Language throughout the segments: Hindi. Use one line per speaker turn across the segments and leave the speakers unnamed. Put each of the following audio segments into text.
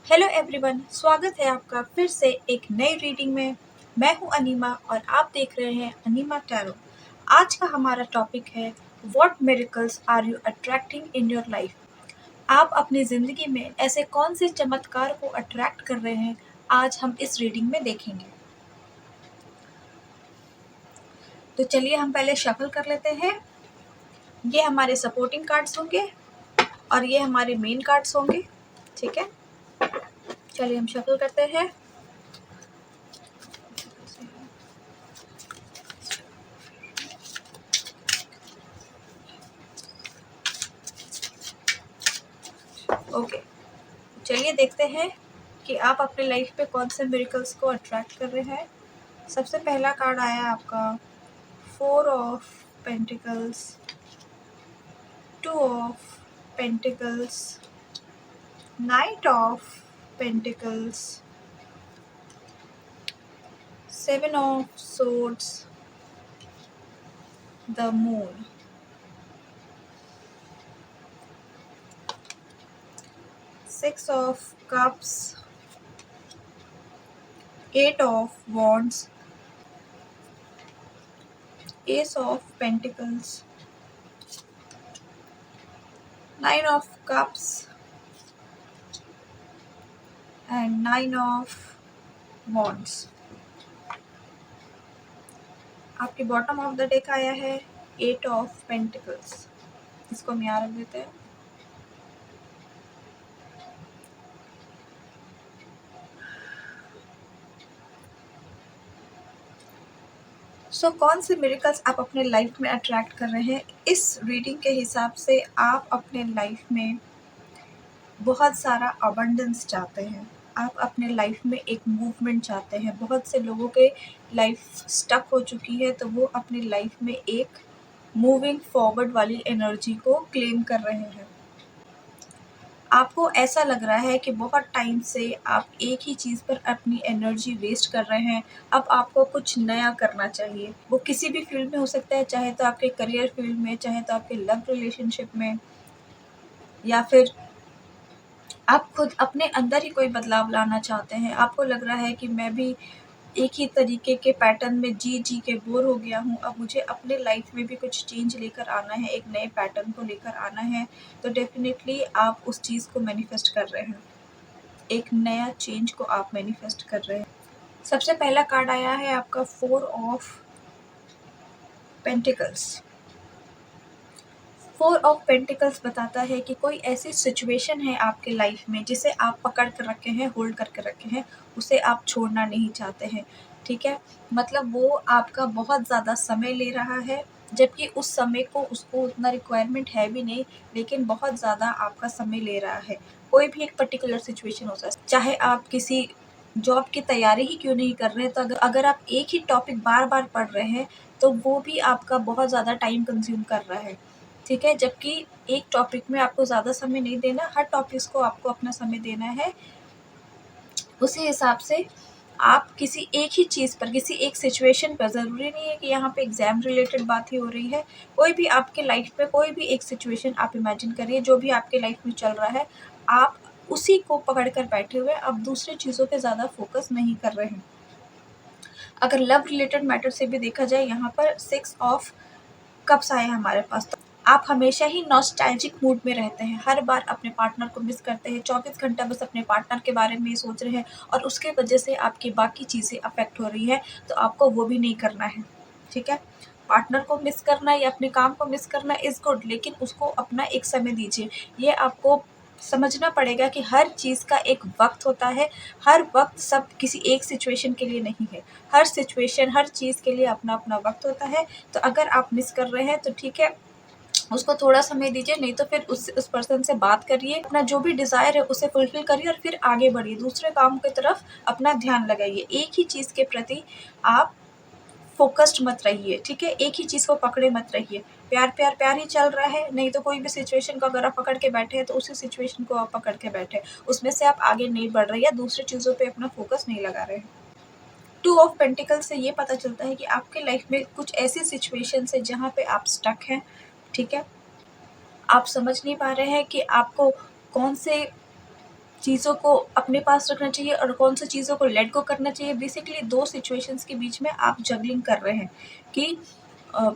हेलो एवरीवन, स्वागत है आपका फिर से एक नई रीडिंग में। मैं हूं अनीमा और आप देख रहे हैं अनीमा टैरो। आज का हमारा टॉपिक है what miracles are you attracting in your life. आप अपनी ज़िंदगी में ऐसे कौन से चमत्कार को अट्रैक्ट कर रहे हैं, आज हम इस रीडिंग में देखेंगे। तो चलिए हम पहले शफल कर लेते हैं। ये हमारे सपोर्टिंग कार्ड्स होंगे और ये हमारे मेन कार्ड्स होंगे। ठीक है, चलिए हम शफल करते हैं। ओके, चलिए देखते हैं कि आप अपने लाइफ पे कौन से मिरेकल्स को अट्रैक्ट कर रहे हैं। सबसे पहला कार्ड आया आपका 4 of pentacles, 2 of pentacles, night of pentacles, 7 of swords, the moon, 6 of cups, 8 of wands, S of pentacles, 9 of cups and 9 of wands. आपके बॉटम ऑफ द डेक आया है 8 ऑफ पेंटिकल्स। इसको हम यहाँ रख देते हैं। कौन से मिरेकल्स आप अपने लाइफ में अट्रैक्ट कर रहे हैं? इस रीडिंग के हिसाब से आप अपने लाइफ में बहुत सारा अबंडेंस चाहते हैं। आप अपने लाइफ में एक मूवमेंट चाहते हैं। बहुत से लोगों के लाइफ स्टक हो चुकी है, तो वो अपनी लाइफ में एक मूविंग फॉरवर्ड वाली एनर्जी को क्लेम कर रहे हैं। आपको ऐसा लग रहा है कि बहुत टाइम से आप एक ही चीज़ पर अपनी एनर्जी वेस्ट कर रहे हैं। अब आपको कुछ नया करना चाहिए। वो किसी भी फील्ड में हो सकता है, चाहे तो आपके करियर फील्ड में, चाहे तो आपके लव रिलेशनशिप में, या फिर आप खुद अपने अंदर ही कोई बदलाव लाना चाहते हैं। आपको लग रहा है कि मैं भी एक ही तरीके के पैटर्न में जी के बोर हो गया हूँ। अब मुझे अपने लाइफ में भी कुछ चेंज लेकर आना है, एक नए पैटर्न को लेकर आना है। तो डेफिनेटली आप उस चीज़ को मैनिफेस्ट कर रहे हैं। एक नया चेंज को आप मैनिफेस्ट कर रहे हैं। सबसे पहला कार्ड आया है आपका 4 ऑफ पेंटिकल्स। 4 ऑफ पेंटिकल्स बताता है कि कोई ऐसी सिचुएशन है आपके लाइफ में जिसे आप पकड़ कर रखे हैं, होल्ड करके रखे हैं, उसे आप छोड़ना नहीं चाहते हैं। ठीक है, मतलब वो आपका बहुत ज़्यादा समय ले रहा है, जबकि उस समय को उसको उतना रिक्वायरमेंट है भी नहीं, लेकिन बहुत ज़्यादा आपका समय ले रहा है। कोई भी एक पर्टिकुलर सिचुएशन हो सकता है, चाहे आप किसी जॉब की तैयारी ही क्यों नहीं कर रहे हैं, तो अगर आप एक ही टॉपिक बार बार पढ़ रहे हैं, तो वो भी आपका बहुत ज़्यादा टाइम कंज्यूम कर रहा है। ठीक है, जबकि एक टॉपिक में आपको ज़्यादा समय नहीं देना, हर टॉपिक्स को आपको अपना समय देना है। उसी हिसाब से आप किसी एक ही चीज़ पर, किसी एक सिचुएशन पर, ज़रूरी नहीं है कि यहाँ पे एग्ज़ाम रिलेटेड बात ही हो रही है, कोई भी आपके लाइफ में कोई भी एक सिचुएशन आप इमेजिन करिए, जो भी आपके लाइफ में चल रहा है, आप उसी को पकड़ कर बैठे हुए, अब दूसरी चीज़ों पे ज़्यादा फोकस नहीं कर रहे हैं। अगर लव रिलेटेड मैटर से भी देखा जाए, यहाँ पर 6 ऑफ कप्स आए हमारे पास। तो आप हमेशा ही नॉस्टैल्जिक मूड में रहते हैं, हर बार अपने पार्टनर को मिस करते हैं, 24 घंटा बस अपने पार्टनर के बारे में सोच रहे हैं, और उसके वजह से आपकी बाकी चीज़ें अफेक्ट हो रही है। तो आपको वो भी नहीं करना है। ठीक है, पार्टनर को मिस करना या अपने काम को मिस करना इज़ गुड, लेकिन उसको अपना एक समय दीजिए। ये आपको समझना पड़ेगा कि हर चीज़ का एक वक्त होता है। हर वक्त सब किसी एक सिचुएशन के लिए नहीं है। हर सिचुएशन, हर चीज़ के लिए अपना अपना वक्त होता है। तो अगर आप मिस कर रहे हैं तो ठीक है, उसको थोड़ा समय दीजिए, नहीं तो फिर उस पर्सन से बात करिए, अपना जो भी डिज़ायर है उसे फुलफ़िल करिए और फिर आगे बढ़िए, दूसरे काम की तरफ अपना ध्यान लगाइए। एक ही चीज़ के प्रति आप फ़ोकस्ड मत रहिए। ठीक है, एक ही चीज़ को पकड़े मत रहिए। प्यार ही चल रहा है, नहीं तो कोई भी सिचुएशन को अगर आप पकड़ के बैठे हैं, तो उसी सिचुएशन को आप पकड़ के बैठे, उसमें से आप आगे नहीं बढ़ रहे या दूसरी चीज़ों पे अपना फ़ोकस नहीं लगा रहे हैं। 2 ऑफ पेंटिकल से ये पता चलता है कि आपके लाइफ में कुछ ऐसी सिचुएशंस है जहाँ पे आप स्टक हैं। ठीक है, आप समझ नहीं पा रहे हैं कि आपको कौन से चीज़ों को अपने पास रखना चाहिए और कौन सी चीज़ों को लेट गो करना चाहिए। बेसिकली 2 सिचुएशंस के बीच में आप जगलिंग कर रहे हैं कि अ,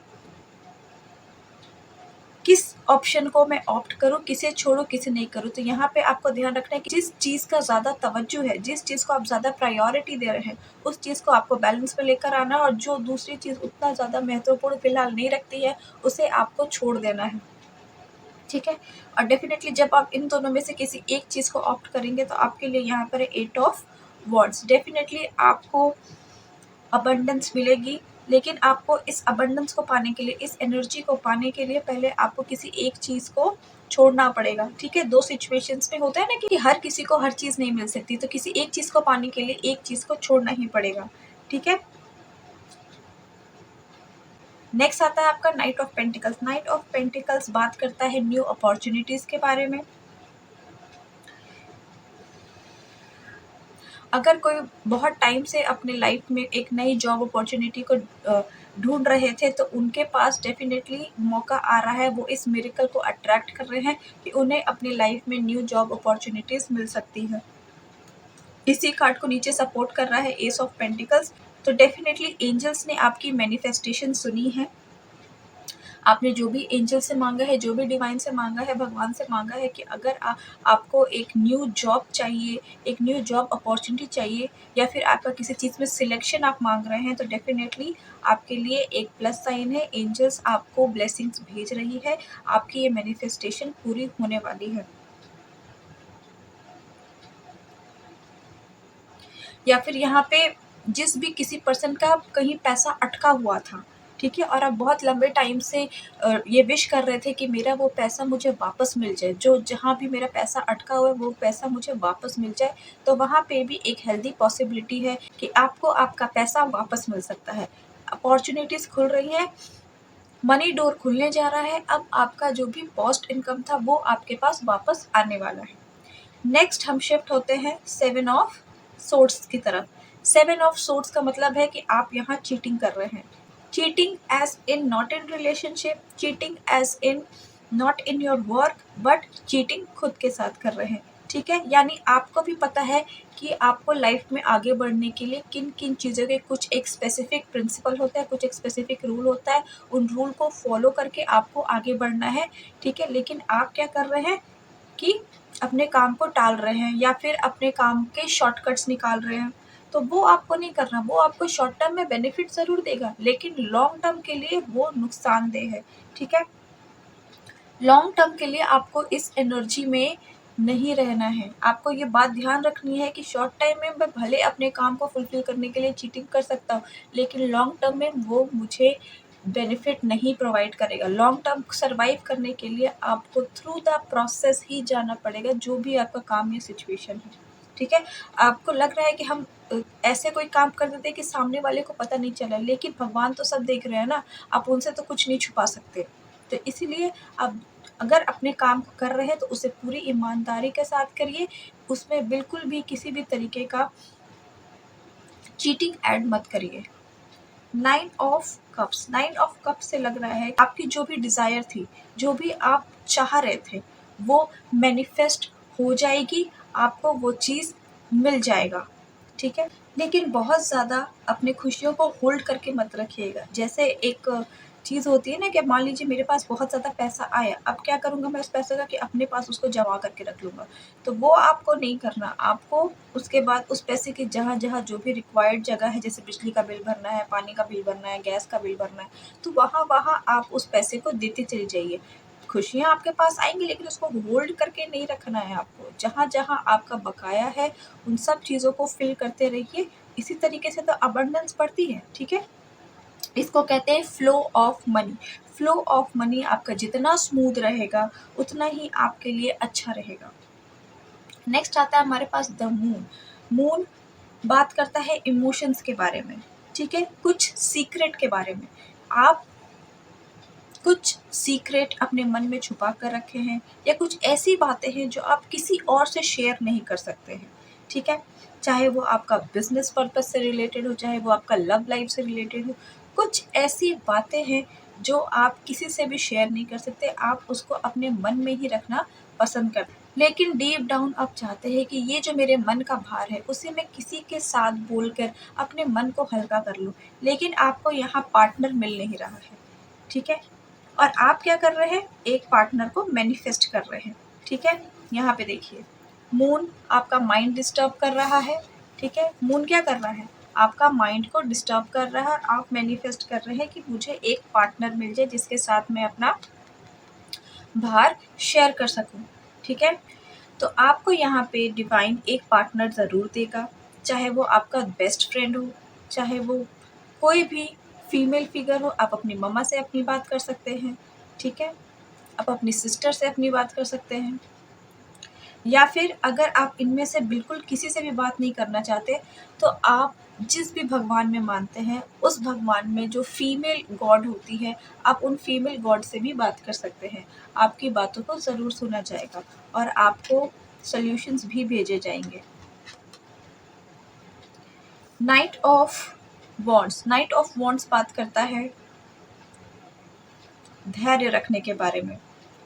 किस ऑप्शन को मैं ऑप्ट करूँ, किसे छोड़ूँ, किसे नहीं करूँ। तो यहाँ पे आपको ध्यान रखना है कि जिस चीज़ का ज़्यादा तवज्जो है, जिस चीज़ को आप ज़्यादा प्रायोरिटी दे रहे हैं, उस चीज़ को आपको बैलेंस में लेकर आना है और जो दूसरी चीज़ उतना ज़्यादा महत्वपूर्ण फ़िलहाल नहीं रखती है, उसे आपको छोड़ देना है। ठीक है? और डेफ़िनेटली जब आप इन दोनों में से किसी एक चीज़ को ऑप्ट करेंगे तो आपके लिए यहाँ पर है 8 ऑफ वॉन्ड्स। डेफ़िनेटली आपको अबंडेंस मिलेगी, लेकिन आपको इस अबंडेंस को पाने के लिए, इस एनर्जी को पाने के लिए पहले आपको किसी एक चीज़ को छोड़ना पड़ेगा। ठीक है? 2 सिचुएशंस में होता है ना कि हर किसी को हर चीज़ नहीं मिल सकती, तो किसी एक चीज़ को पाने के लिए एक चीज़ को छोड़ना ही पड़ेगा। ठीक है? नेक्स्ट आता है आपका night of pentacles. Night of pentacles बात करता है न्यू अपॉर्च्युनिटीज़ के बारे में। अगर कोई बहुत टाइम से अपने लाइफ में एक नई जॉब अपॉर्चुनिटी को ढूंढ रहे थे, तो उनके पास डेफिनेटली मौका आ रहा है, वो इस मिरेकल को अट्रैक्ट कर रहे हैं कि उन्हें अपनी लाइफ में न्यू जॉब अपॉर्चुनिटीज़ मिल सकती है। इसी कार्ड को नीचे सपोर्ट कर रहा है एस ऑफ पेंटिकल्स। तो डेफिनेटली एंजल्स ने आपकी मैनिफेस्टेशन सुनी है। आपने जो भी एंजल से मांगा है, जो भी डिवाइन से मांगा है, भगवान से मांगा है कि अगर आपको एक न्यू जॉब चाहिए, एक न्यू जॉब अपॉर्चुनिटी चाहिए, या फिर आपका किसी चीज़ में सिलेक्शन आप मांग रहे हैं, तो डेफिनेटली आपके लिए एक प्लस साइन है। एंजल्स आपको ब्लेसिंग्स भेज रही है, आपकी ये मैनिफेस्टेशन पूरी होने वाली है। या फिर यहाँ पे जिस भी किसी पर्सन का कहीं पैसा अटका हुआ था, ठीक है, और आप बहुत लंबे टाइम से ये विश कर रहे थे कि मेरा वो पैसा मुझे वापस मिल जाए, जो जहाँ भी मेरा पैसा अटका हुआ है वो पैसा मुझे वापस मिल जाए, तो वहाँ पे भी एक हेल्दी पॉसिबिलिटी है कि आपको आपका पैसा वापस मिल सकता है। अपॉर्चुनिटीज़ खुल रही है, मनी डोर खुलने जा रहा है। अब आपका जो भी पोस्ट इनकम था वो आपके पास वापस आने वाला है। नेक्स्ट हम शिफ्ट होते हैं 7 ऑफ सोर्ड्स की तरफ। 7 ऑफ सोर्ड्स का मतलब है कि आप यहाँ चीटिंग कर रहे हैं। Cheating as in not in relationship, cheating as in not in your work, but cheating खुद के साथ कर रहे हैं। ठीक है? यानी आपको भी पता है कि आपको लाइफ में आगे बढ़ने के लिए किन किन चीज़ों के कुछ एक स्पेसिफिक प्रिंसिपल होता है, कुछ एक स्पेसिफिक रूल होता है, उन रूल को फॉलो करके आपको आगे बढ़ना है। ठीक है? लेकिन आप क्या कर रहे हैं कि अपने काम को टाल रहे हैं या फिर अपने काम के शॉर्टकट्स निकाल रहे हैं। तो वो आपको नहीं करना। वो आपको शॉर्ट टर्म में बेनिफिट ज़रूर देगा, लेकिन लॉन्ग टर्म के लिए वो नुकसानदेह है। ठीक है? लॉन्ग टर्म के लिए आपको इस एनर्जी में नहीं रहना है। आपको ये बात ध्यान रखनी है कि शॉर्ट टाइम में मैं भले अपने काम को फुलफिल करने के लिए चीटिंग कर सकता हूँ, लेकिन लॉन्ग टर्म में वो मुझे बेनिफिट नहीं प्रोवाइड करेगा। लॉन्ग टर्म सर्वाइव करने के लिए आपको थ्रू द प्रोसेस ही जाना पड़ेगा, जो भी आपका काम या सिचुएशन है। ठीक है? आपको लग रहा है कि हम ऐसे कोई काम कर देते हैं कि सामने वाले को पता नहीं चला, लेकिन भगवान तो सब देख रहे हैं ना, आप उनसे तो कुछ नहीं छुपा सकते। तो इसीलिए आप अगर अपने काम को कर रहे हैं तो उसे पूरी ईमानदारी के साथ करिए, उसमें बिल्कुल भी किसी भी तरीके का चीटिंग ऐड मत करिए। 9 ऑफ कप्स, 9 ऑफ कप्स से लग रहा है आपकी जो भी डिज़ायर थी, जो भी आप चाह रहे थे, वो मैनिफेस्ट हो जाएगी, आपको वो चीज़ मिल जाएगा। ठीक है? लेकिन बहुत ज़्यादा अपनी खुशियों को होल्ड करके मत रखिएगा। जैसे एक चीज़ होती है ना कि मान लीजिए मेरे पास बहुत ज़्यादा पैसा आया, अब क्या करूँगा मैं उस पैसे का कि अपने पास उसको जमा करके रख लूँगा। तो वो आपको नहीं करना। आपको उसके बाद उस पैसे की जहाँ-जहाँ जो भी रिक्वायर्ड जगह है, जैसे बिजली का बिल भरना है, पानी का बिल भरना है, गैस का बिल भरना है, तो वहाँ-वहाँ आप उस पैसे को देते चले जाइए। खुशियाँ आपके पास आएँगी, लेकिन उसको होल्ड करके नहीं रखना है आपको। जहाँ-जहाँ आपका बकाया है, उन सब चीज़ों को फ़िल करते रहिए। इसी तरीके से तो अबंडेंस बढ़ती है। ठीक है? इसको कहते हैं flow of money. Flow of money आपका जितना स्मूथ रहेगा, उतना ही आपके लिए अच्छा रहेगा। नेक्स्ट आता है हमारे पास द मून। मून बात करता है इमोशंस के बारे में। ठीक है? कुछ सीक्रेट के बारे में। आप कुछ सीक्रेट अपने मन में छुपा कर रखे हैं, या कुछ ऐसी बातें हैं जो आप किसी और से शेयर नहीं कर सकते हैं। ठीक है? चाहे वो आपका बिजनेस पर्पस से रिलेटेड हो, चाहे वो आपका लव लाइफ से रिलेटेड हो, कुछ ऐसी बातें हैं जो आप किसी से भी शेयर नहीं कर सकते। आप उसको अपने मन में ही रखना पसंद करते हैं। लेकिन डीप डाउन आप चाहते हैं कि ये जो मेरे मन का भार है उसे मैं किसी के साथ बोलकर अपने मन को हल्का कर लूँ, लेकिन आपको यहाँ पार्टनर मिल नहीं रहा है, ठीक है? और आप क्या कर रहे हैं? एक पार्टनर को मैनिफेस्ट कर रहे हैं, ठीक है? यहाँ पे देखिए, मून आपका माइंड डिस्टर्ब कर रहा है, ठीक है? मून क्या कर रहा है? आपका माइंड को डिस्टर्ब कर रहा है। आप मैनिफेस्ट कर रहे हैं कि मुझे एक पार्टनर मिल जाए जिसके साथ मैं अपना भार शेयर कर सकूं, ठीक है? तो आपको यहाँ पे डिवाइन एक पार्टनर ज़रूर देगा, चाहे वो आपका बेस्ट फ्रेंड हो, चाहे वो कोई भी फीमेल फिगर हो। आप अपनी मम्मा से अपनी बात कर सकते हैं, ठीक है? आप अपनी सिस्टर से अपनी बात कर सकते हैं, या फिर अगर आप इनमें से बिल्कुल किसी से भी बात नहीं करना चाहते, तो आप जिस भी भगवान में मानते हैं, उस भगवान में जो फीमेल गॉड होती है, आप उन फीमेल गॉड से भी बात कर सकते हैं। आपकी बातों को ज़रूर सुना जाएगा और आपको सॉल्यूशंस भी भेजे जाएंगे। Night of wands, night of wands बात करता है धैर्य रखने के बारे में,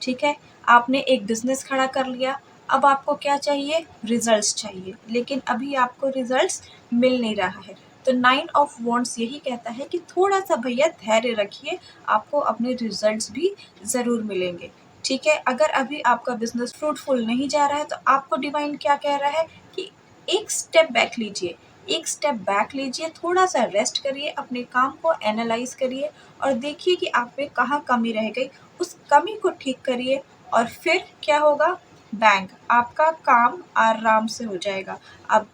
ठीक है? आपने एक बिजनेस खड़ा कर लिया, अब आपको क्या चाहिए? रिजल्ट्स चाहिए, लेकिन अभी आपको रिजल्ट्स मिल नहीं रहा है। तो नाइन ऑफ वॉन्ड्स यही कहता है कि थोड़ा सा भैया धैर्य रखिए, आपको अपने रिजल्ट्स भी ज़रूर मिलेंगे, ठीक है? अगर अभी आपका बिजनेस फ्रूटफुल नहीं जा रहा है, तो आपको डिवाइन क्या कह रहा है कि एक स्टेप बैक लीजिए, एक स्टेप बैक लीजिए, थोड़ा सा रेस्ट करिए, अपने काम को एनालाइज करिए और देखिए कि आप में कहाँ कमी रह गई, उस कमी को ठीक करिए और फिर क्या होगा? बैंक आपका काम आराम से हो जाएगा। अब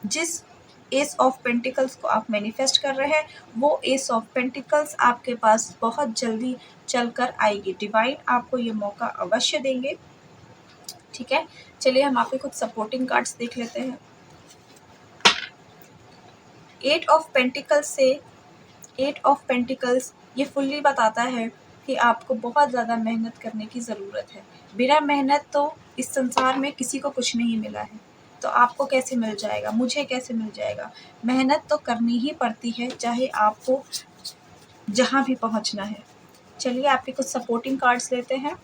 जिस एस ऑफ पेंटिकल्स को आप मैनिफेस्ट कर रहे हैं, वो एस ऑफ पेंटिकल्स आपके पास बहुत जल्दी चलकर आएगी। डिवाइन आपको ये मौका अवश्य देंगे, ठीक है? चलिए हम आपके कुछ सपोर्टिंग कार्ड्स देख लेते हैं। एट ऑफ पेंटिकल्स से एट ऑफ पेंटिकल्स ये फुल्ली बताता है कि आपको बहुत ज़्यादा मेहनत करने की ज़रूरत है। बिना मेहनत तो इस संसार में किसी को कुछ नहीं मिला है, तो आपको कैसे मिल जाएगा? मुझे कैसे मिल जाएगा? मेहनत तो करनी ही पड़ती है, चाहे आपको जहाँ भी पहुँचना है। चलिए आपके कुछ सपोर्टिंग कार्ड्स लेते हैं।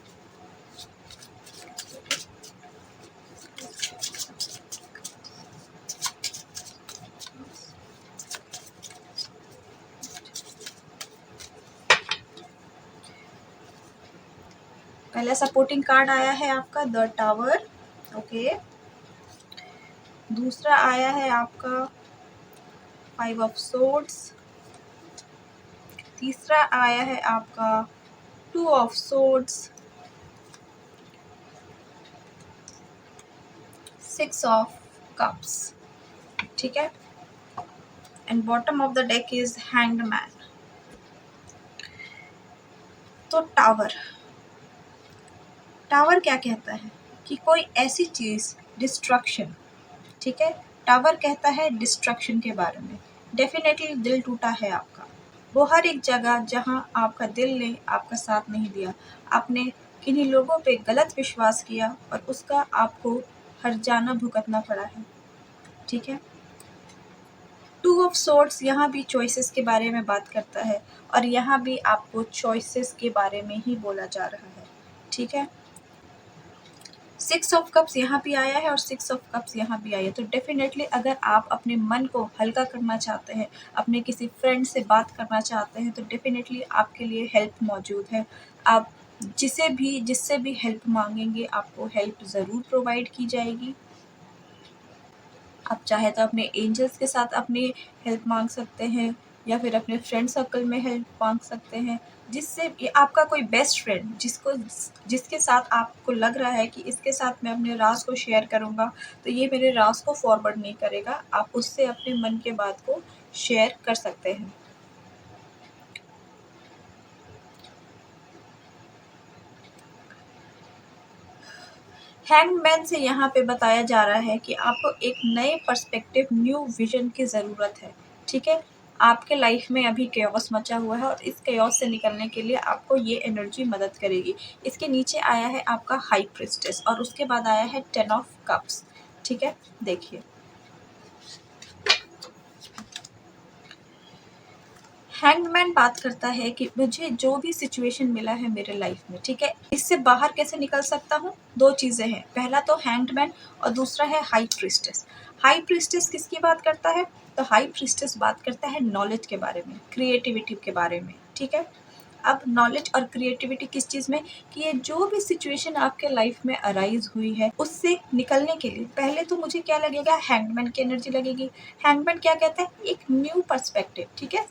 पहला सपोर्टिंग कार्ड आया है आपका द टावर, ओके। दूसरा आया है आपका 5 ऑफ सोर्ड्स। तीसरा आया है आपका 2 ऑफ सोर्ड्स। 6 ऑफ कप्स, ठीक है। And bottom of the deck is hanged man. तो टावर, टावर क्या कहता है कि कोई ऐसी चीज़ डिस्ट्रक्शन, ठीक है। टावर कहता है डिस्ट्रक्शन के बारे में। डेफिनेटली दिल टूटा है आपका, वो हर एक जगह जहां आपका दिल ने आपका साथ नहीं दिया, आपने किन्हीं लोगों पे गलत विश्वास किया और उसका आपको हर्जाना भुगतना पड़ा है, ठीक है। 2 ऑफ सोर्ड्स यहाँ भी चॉइसेस के बारे में बात करता है और यहाँ भी आपको चॉइसेस के बारे में ही बोला जा रहा है, ठीक है। 6 ऑफ कप्स यहाँ भी आया है और 6 ऑफ कप्स यहाँ भी आया है। तो डेफिनेटली अगर आप अपने मन को हल्का करना चाहते हैं, अपने किसी फ्रेंड से बात करना चाहते हैं, तो डेफिनेटली आपके लिए हेल्प मौजूद है। आप जिससे भी हेल्प मांगेंगे, आपको हेल्प ज़रूर प्रोवाइड की जाएगी। आप चाहे तो अपने एंजल्स के साथ अपनी हेल्प मांग सकते हैं या फिर अपने फ्रेंड सर्कल में हेल्प मांग सकते हैं, जिससे ये आपका कोई बेस्ट फ्रेंड जिसके साथ आपको लग रहा है कि इसके साथ मैं अपने राज को शेयर करूँगा तो ये मेरे राज को फॉरवर्ड नहीं करेगा, आप उससे अपने मन के बात को शेयर कर सकते हैं। हैंगमैन से यहाँ पे बताया जा रहा है कि आपको एक नए पर्सपेक्टिव, न्यू विजन की ज़रूरत है, ठीक है। आपके लाइफ में अभी केओस मचा हुआ है और इस केओस से निकलने के लिए आपको ये एनर्जी मदद करेगी। इसके नीचे आया है आपका हाई प्रिस्टेस और उसके बाद आया है 10 ऑफ कप्स, ठीक है। देखिए हैंगमैन बात करता है कि मुझे जो भी सिचुएशन मिला है मेरे लाइफ में, ठीक है, इससे बाहर कैसे निकल सकता हूँ। दो चीज़ें हैं, पहला तो हैंगमैन और दूसरा है हाई प्रीस्टेस। हाई प्रीस्टेस किसकी बात करता है? तो हाई प्रीस्टेस बात करता है नॉलेज के बारे में, क्रिएटिविटी के बारे में, ठीक है। अब नॉलेज और क्रिएटिविटी किस चीज़ में, कि ये जो भी सिचुएशन आपके लाइफ में अराइज हुई है उससे निकलने के लिए पहले तो मुझे क्या लगेगा, हैंगमैन की एनर्जी लगेगी। हैंगमैन क्या कहता है, एक न्यू पर्सपेक्टिव, ठीक है।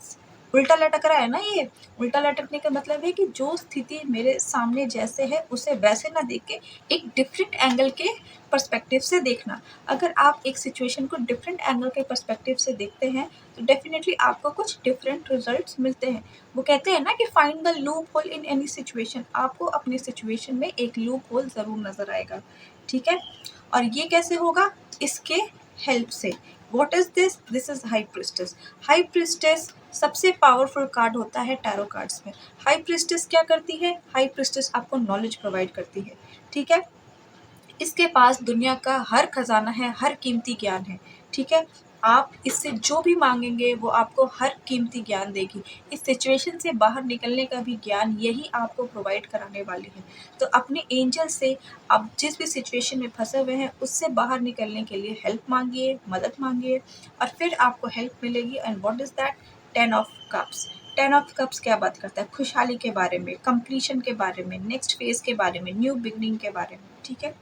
उल्टा लटक रहा है ना ये, उल्टा लटकने का मतलब है कि जो स्थिति मेरे सामने जैसे है उसे वैसे ना देख के एक डिफरेंट एंगल के पर्सपेक्टिव से देखना। अगर आप एक सिचुएशन को डिफरेंट एंगल के पर्सपेक्टिव से देखते हैं तो डेफिनेटली आपको कुछ डिफरेंट रिजल्ट्स मिलते हैं। वो कहते हैं ना कि find the loop hole in any situation, आपको अपनी सिचुएशन में एक लूप होल ज़रूर नज़र आएगा, ठीक है। और ये कैसे होगा, इसके हेल्प से। What is this, this is high priestess. High priestess सबसे पावरफुल कार्ड होता है टैरो कार्ड्स में। हाई प्रिस्टेस क्या करती है, हाई प्रिस्टेस आपको नॉलेज प्रोवाइड करती है, ठीक है। इसके पास दुनिया का हर खजाना है, हर कीमती ज्ञान है, ठीक है। आप इससे जो भी मांगेंगे वो आपको हर कीमती ज्ञान देगी। इस सिचुएशन से बाहर निकलने का भी ज्ञान यही आपको प्रोवाइड कराने वाली है। तो अपने एंजल से आप जिस भी सिचुएशन में फंसे हुए हैं उससे बाहर निकलने के लिए हेल्प मांगिए, मदद मांगिए, और फिर आपको हेल्प मिलेगी। And what is that, 10 of cups. 10 of cups क्या बात करता है, खुशहाली के बारे में, कंप्लीशन के बारे में, नेक्स्ट फेज के बारे में, न्यू बिगनिंग के बारे में, ठीक है।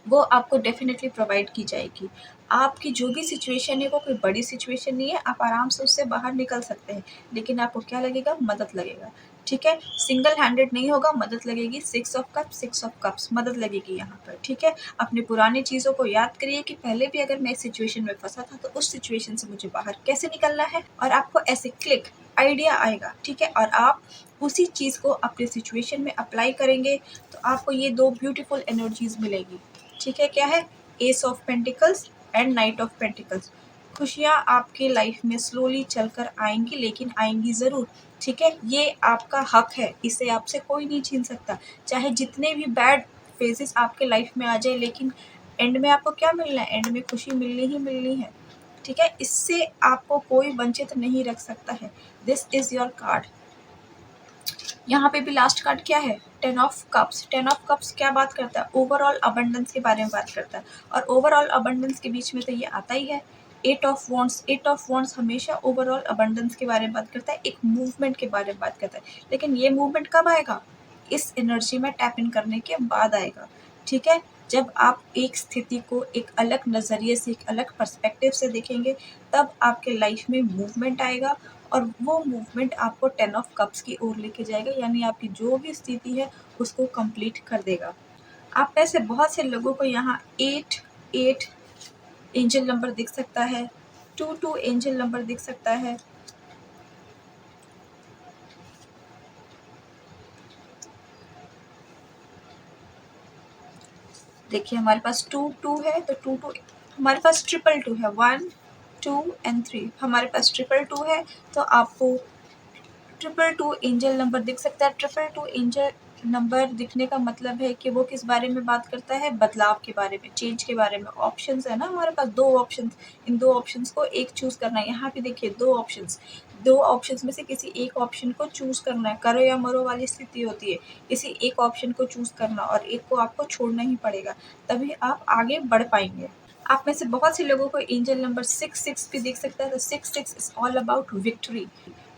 वो आपको डेफिनेटली प्रोवाइड की जाएगी। आपकी जो भी सिचुएशन है वो कोई बड़ी सिचुएशन नहीं है, आप आराम से उससे बाहर निकल सकते हैं, लेकिन आपको क्या लगेगा, मदद लगेगा, ठीक है। सिंगल हैंडेड नहीं होगा, मदद लगेगी। 6 ऑफ कप्स, 6 ऑफ कप्स, मदद लगेगी यहाँ पर, ठीक है। अपने पुरानी चीज़ों को याद करिए कि पहले भी अगर मैं इस सिचुएशन में फंसा था तो उस सिचुएशन से मुझे बाहर कैसे निकलना है, और आपको ऐसे क्लिक आइडिया आएगा, ठीक है। और आप उसी चीज़ को अपने सिचुएशन में अप्लाई करेंगे तो आपको ये दो ब्यूटीफुल एनर्जीज मिलेगी, ठीक है। क्या है, S of pentacles and night of pentacles. खुशियाँ आपकी लाइफ में स्लोली चलकर आएंगी, लेकिन आएंगी ज़रूर, ठीक है। ये आपका हक है, इसे आपसे कोई नहीं छीन सकता। चाहे जितने भी बैड फेजेस आपके लाइफ में आ जाए, लेकिन एंड में आपको क्या मिलना है, एंड में खुशी मिलनी ही मिलनी है, ठीक है। इससे आपको कोई वंचित नहीं रख सकता है। This is your card. यहाँ पे भी लास्ट कार्ड क्या है, 10 ऑफ कप्स। 10 ऑफ कप्स क्या बात करता है, ओवरऑल अबंडेंस के बारे में बात करता है। और ओवरऑल अबंडेंस के बीच में तो ये आता ही है 8 ऑफ वॉन्ड्स। 8 ऑफ वॉन्ड्स हमेशा ओवरऑल अबंडेंस के बारे में बात करता है, एक मूवमेंट के बारे में बात करता है। लेकिन ये मूवमेंट कब आएगा, इस एनर्जी में टैप इन करने के बाद आएगा, ठीक है। जब आप एक स्थिति को एक अलग नज़रिए से, एक अलग पर्सपेक्टिव से देखेंगे, तब आपके लाइफ में मूवमेंट आएगा, और वो मूवमेंट आपको 10 ऑफ कप्स की ओर लेके जाएगा, यानी आपकी जो भी स्थिति है उसको कंप्लीट कर देगा। आप में से बहुत से लोगों को यहाँ 8 एंजल नंबर दिख सकता है, 2 एंजल नंबर दिख सकता है। देखिए हमारे पास 2 है, तो 2 हमारे पास 2 है, 1 2 एंड 3 हमारे पास 2 है। तो आपको 2 एंजल नंबर दिख सकता है। 2 एंजल नंबर दिखने का मतलब है कि वो किस बारे में बात करता है, बदलाव के बारे में, चेंज के बारे में। ऑप्शंस है ना हमारे पास, 2 ऑप्शंस, इन 2 ऑप्शंस को एक चूज करना है। यहाँ पे देखिए 2 ऑप्शंस, 2 ऑप्शंस में से किसी एक ऑप्शन को चूज करना है। करो या मरो वाली स्थिति होती है, किसी एक ऑप्शन को चूज करना, और एक को आपको छोड़ना ही पड़ेगा, तभी आप आगे बढ़ पाएंगे। आप में से बहुत से लोगों को एंजल नंबर 6 भी देख सकता है। तो 6 इज ऑल अबाउट विक्ट्री,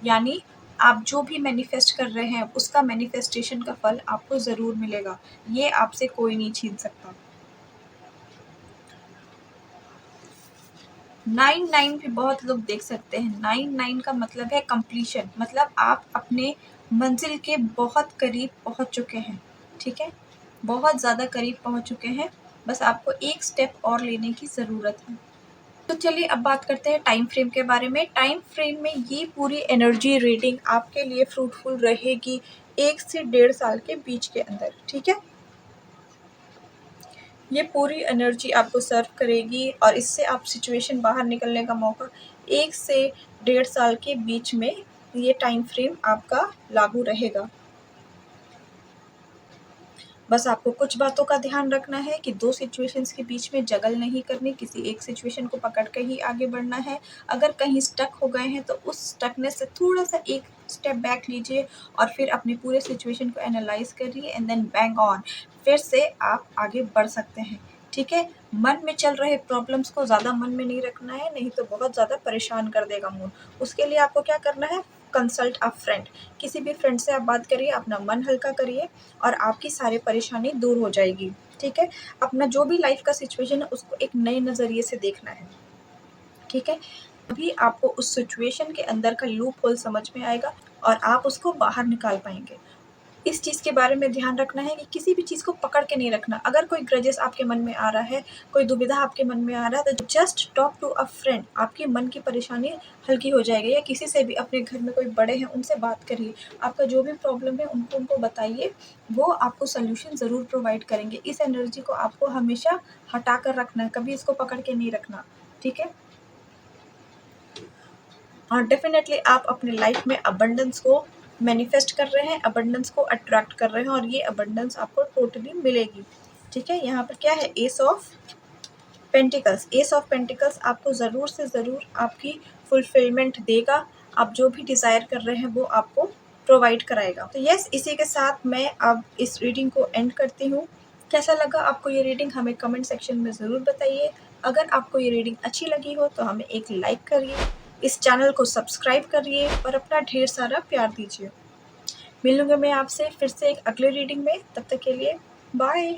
यानी आप जो भी मैनिफेस्ट कर रहे हैं उसका मैनिफेस्टेशन का फल आपको ज़रूर मिलेगा, ये आपसे कोई नहीं छीन सकता। 9 भी बहुत लोग देख सकते हैं। 9 का मतलब है कंप्लीशन, मतलब आप अपने मंजिल के बहुत करीब पहुंच चुके हैं, ठीक है। बहुत ज़्यादा करीब पहुंच चुके हैं, बस आपको एक स्टेप और लेने की ज़रूरत है। तो चलिए अब बात करते हैं टाइम फ्रेम के बारे में। टाइम फ्रेम में ये पूरी एनर्जी रीडिंग आपके लिए फ्रूटफुल रहेगी 1 से 1.5 साल के बीच के अंदर, ठीक है। ये पूरी एनर्जी आपको सर्व करेगी, और इससे आप सिचुएशन बाहर निकलने का मौका 1 से 1.5 साल के बीच में ये टाइम फ्रेम आपका लागू रहेगा। बस आपको कुछ बातों का ध्यान रखना है कि 2 सिचुएशंस के बीच में जगल नहीं करनी, किसी एक सिचुएशन को पकड़ के ही आगे बढ़ना है। अगर कहीं स्टक हो गए हैं तो उस स्टकनेस से थोड़ा-सा एक स्टेप बैक लीजिए और फिर अपने पूरे सिचुएशन को एनालाइज़ करिए एंड देन बैंग ऑन। फिर से आप आगे बढ़ सकते हैं, ठीक है? मन में चल रहे प्रॉब्लम्स को ज़्यादा मन में नहीं रखना है, नहीं तो बहुत ज़्यादा परेशान कर देगा मूड। उसके लिए आपको क्या करना है, कंसल्ट अ फ्रेंड। किसी भी फ्रेंड से आप बात करिए, अपना मन हल्का करिए और आपकी सारी परेशानी दूर हो जाएगी, ठीक है? अपना जो भी लाइफ़ का सिचुएशन है उसको एक नए नज़रिए से देखना है, ठीक है? तभी आपको उस सिचुएशन के अंदर का लूप होल समझ में आएगा और आप उसको बाहर निकाल पाएँगे। इस चीज़ के बारे में ध्यान रखना है कि किसी भी चीज़ को पकड़ के नहीं रखना। अगर कोई ग्रजेस आपके मन में आ रहा है, कोई दुविधा आपके मन में आ रहा है, तो just talk to a friend. आपके मन की परेशानी हल्की हो जाएगी। या किसी से भी, अपने घर में कोई बड़े हैं उनसे बात करिए। आपका जो भी प्रॉब्लम है उनको बताइए, वो आपको सॉल्यूशन ज़रूर प्रोवाइड करेंगे। इस एनर्जी को आपको हमेशा हटा कर रखना है, कभी इसको पकड़ के नहीं रखना, ठीक है? और डेफ़िनेटली आप अपनी लाइफ में अबंडेंस को मैनिफेस्ट कर रहे हैं, अबंडेंस को अट्रैक्ट कर रहे हैं और ये अबंडेंस आपको टोटली मिलेगी, ठीक है? यहाँ पर क्या है, S of pentacles. S of pentacles आपको ज़रूर से ज़रूर आपकी फुलफिलमेंट देगा। आप जो भी डिज़ायर कर रहे हैं वो आपको प्रोवाइड कराएगा। तो यस, इसी के साथ मैं अब इस रीडिंग को एंड करती हूँ। कैसा लगा आपको ये रीडिंग, हमें कमेंट सेक्शन में ज़रूर बताइए। अगर आपको ये रीडिंग अच्छी लगी हो तो हमें एक लाइक करिए, इस चैनल को सब्सक्राइब करिए और अपना ढेर सारा प्यार दीजिए। मिलूँगी मैं आपसे फिर से एक अगले रीडिंग में, तब तक के लिए बाय।